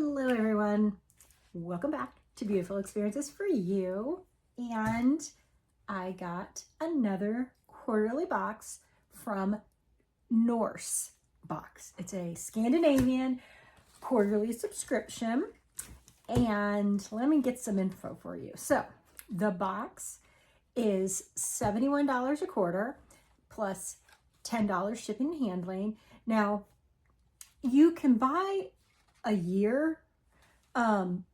Hello everyone, welcome back to Beautiful Experiences for You. And I got another quarterly box from Norse box. It's a Scandinavian quarterly subscription, and let me get some info for you. So the box is $71 a quarter plus $10 shipping and handling. Now you can buy a year, and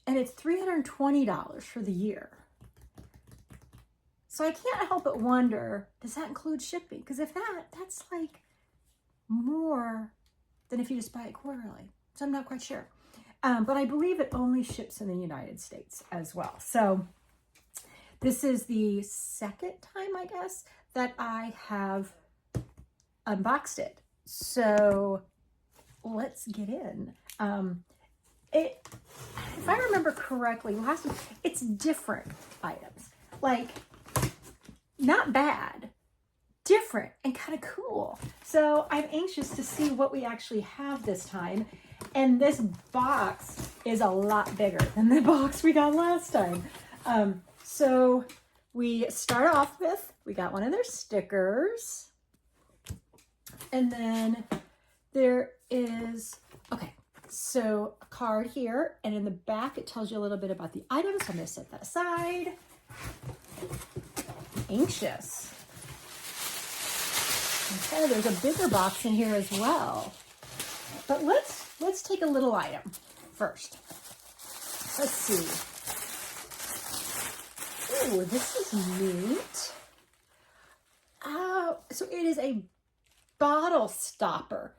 it's $320 for the year. So I can't help but wonder, does that include shipping? Because if that's like more than if you just buy it quarterly. So I'm not quite sure. But I believe it only ships in the United States as well. So this is the second time, I guess, that I have unboxed it. So let's get in. If I remember correctly, last time, it's different items. Like, not bad, different, and kind of cool. So I'm anxious to see what we actually have this time. And this box is a lot bigger than the box we got last time. So we start off with, we got one of their stickers. And then there is, okay, so a card here, and in the back it tells you a little bit about the items. So I'm going to set that aside. Anxious. Okay, there's a bigger box in here as well. But let's take a little item first. Let's see. Oh, this is neat. So it is a bottle stopper,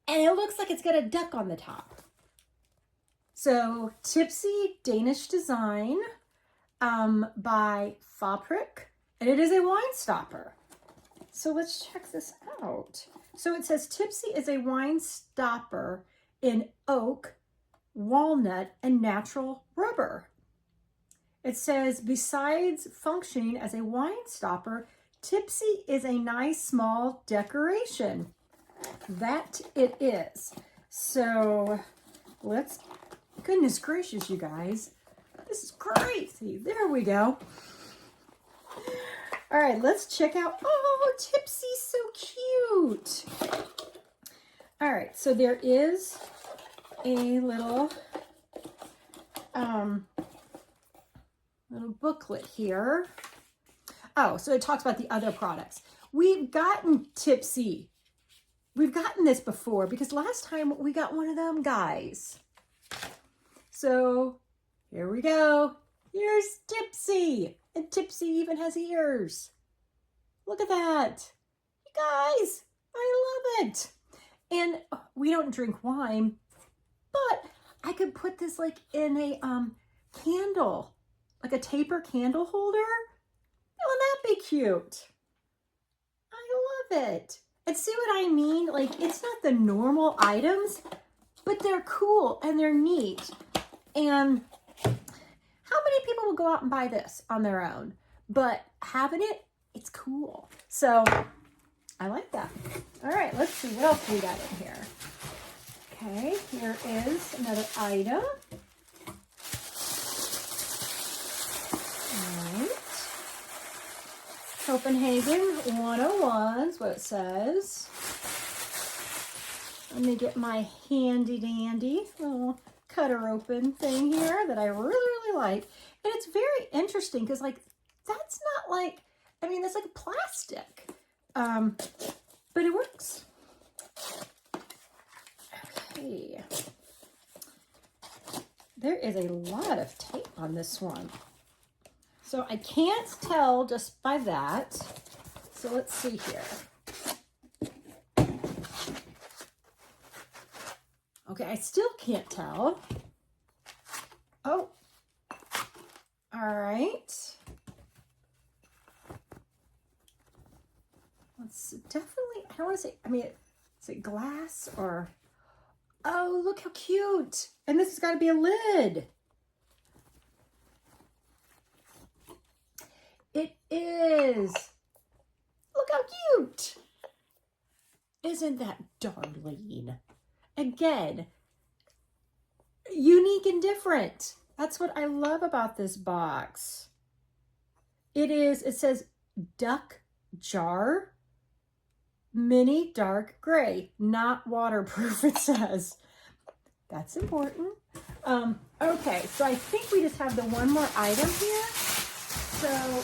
and it looks like it's got a duck on the top. So Tipsy Danish design by Fabric, and it is a wine stopper. So let's check this out. So it says Tipsy is a wine stopper in oak, walnut, and natural rubber. It says, besides functioning as a wine stopper, Tipsy is a nice small decoration. That it is. So let's, goodness gracious, you guys. This is crazy. There we go. All right, let's check out, oh, Tipsy's so cute. All right, so there is a little, little booklet here. Oh, so it talks about the other products. We've gotten Tipsy. We've gotten this before because last time we got one of them guys. So here we go. Here's Tipsy. And Tipsy even has ears. Look at that. You guys, I love it. And we don't drink wine, but I could put this like in a candle, like a taper candle holder. Wouldn't that be cute? I love it. And see what I mean? Like, it's not the normal items, but they're cool and they're neat. And how many people will go out and buy this on their own? But having it, it's cool. So I like that. All right, let's see what else we got in here. Okay, here is another item. Copenhagen 101 is what it says. Let me get my handy dandy little cutter open thing here that I really like. And it's very interesting because, like, that's not like, I mean, that's like plastic. But it works. Okay. There is a lot of tape on this one. So I can't tell just by that. So let's see here. Okay, I still can't tell. Oh, all right. Let's definitely, I don't want to say, I mean, is it glass or, oh, look how cute. And this has got to be a lid. It is. Look how cute. Isn't that darling? Again, unique and different. That's what I love about this box. It says duck jar, mini dark gray, not waterproof, it says. That's important. Okay, so I think we just have the one more item here. So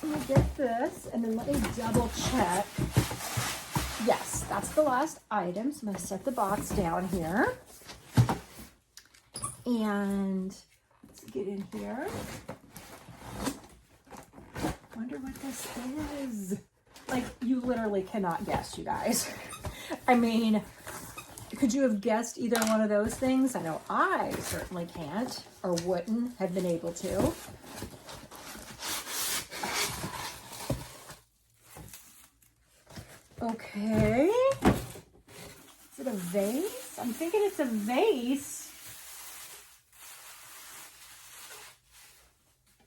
let me get this and then let me double check. Yes, that's the last item. So I'm going to set the box down here. And let's get in here. Wonder what this is. Like, you literally cannot guess, you guys. I mean, could you have guessed either one of those things? I know I certainly can't or wouldn't have been able to. Okay. Is it a vase? I'm thinking it's a vase.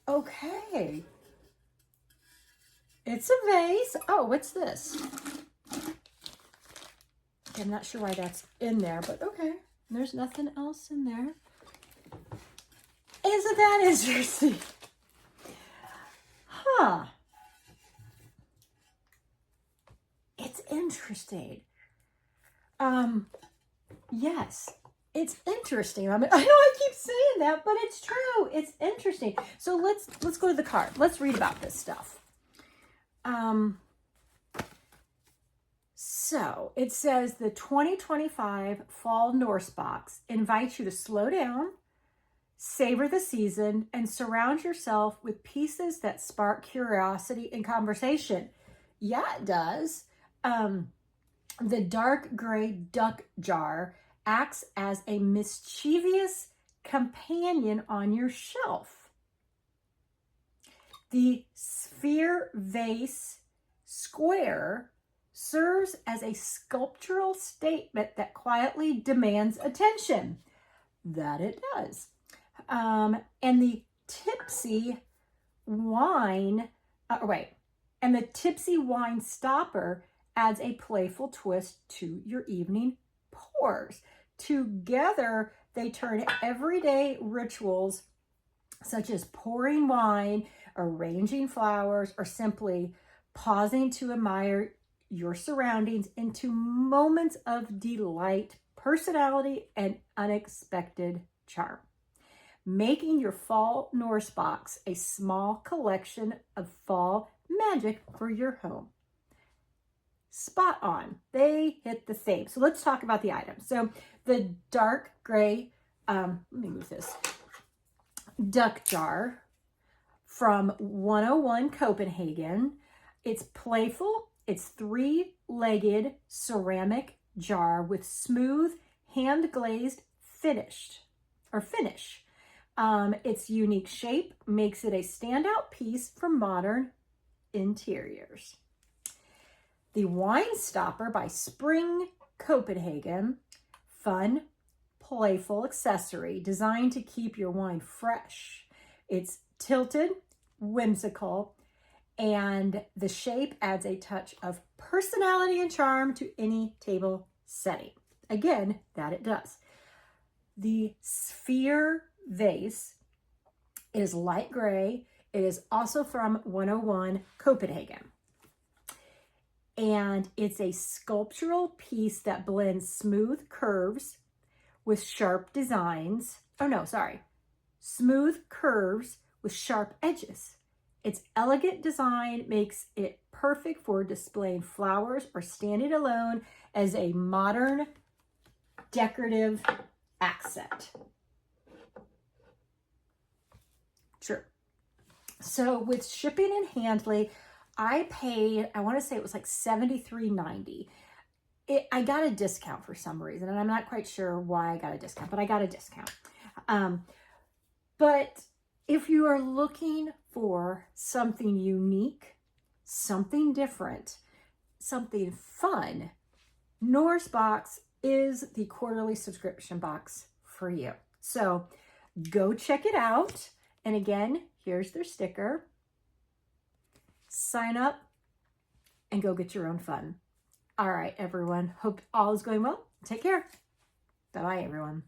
Okay. It's a vase. Oh, what's this? I'm not sure why that's in there, but okay. There's nothing else in there. Isn't that interesting? Huh. It's interesting. Yes, it's interesting. I know I keep saying that, but it's true. It's interesting. So let's go to the card. Let's read about this stuff. So it says the 2025 Fall Norse box invites you to slow down, savor the season, and surround yourself with pieces that spark curiosity and conversation. Yeah, it does. The dark gray duck jar acts as a mischievous companion on your shelf. The sphere vase square serves as a sculptural statement that quietly demands attention. That it does. And the tipsy wine, and the tipsy wine stopper adds a playful twist to your evening pours. Together, they turn everyday rituals such as pouring wine, arranging flowers, or simply pausing to admire your surroundings into moments of delight, personality, and unexpected charm, making your Fall Norse box a small collection of fall magic for your home. Spot on. They hit the theme. So let's talk about the items. So the dark gray, let me move this, duck jar from 101 Copenhagen. It's playful. It's three-legged ceramic jar with smooth hand-glazed finish. Its unique shape makes it a standout piece for modern interiors. The Wine Stopper by Spring Copenhagen, fun, playful accessory designed to keep your wine fresh. It's tilted, whimsical, and the shape adds a touch of personality and charm to any table setting. Again, that it does. The sphere vase is light gray. It is also from 101 Copenhagen. And it's a sculptural piece that blends smooth curves with sharp designs. Smooth curves with sharp edges. Its elegant design makes it perfect for displaying flowers or standing alone as a modern decorative accent. True. So with shipping and handling, I paid, I want to say it was like $73.90. I got a discount for some reason, and I'm not quite sure why I got a discount, but I got a discount. But if you are looking for something unique, something different, something fun, Norse Box is the quarterly subscription box for you. So go check it out. And again, here's their sticker. Sign up and go get your own fun. All right, everyone. Hope all is going well. Take care. Bye-bye, everyone.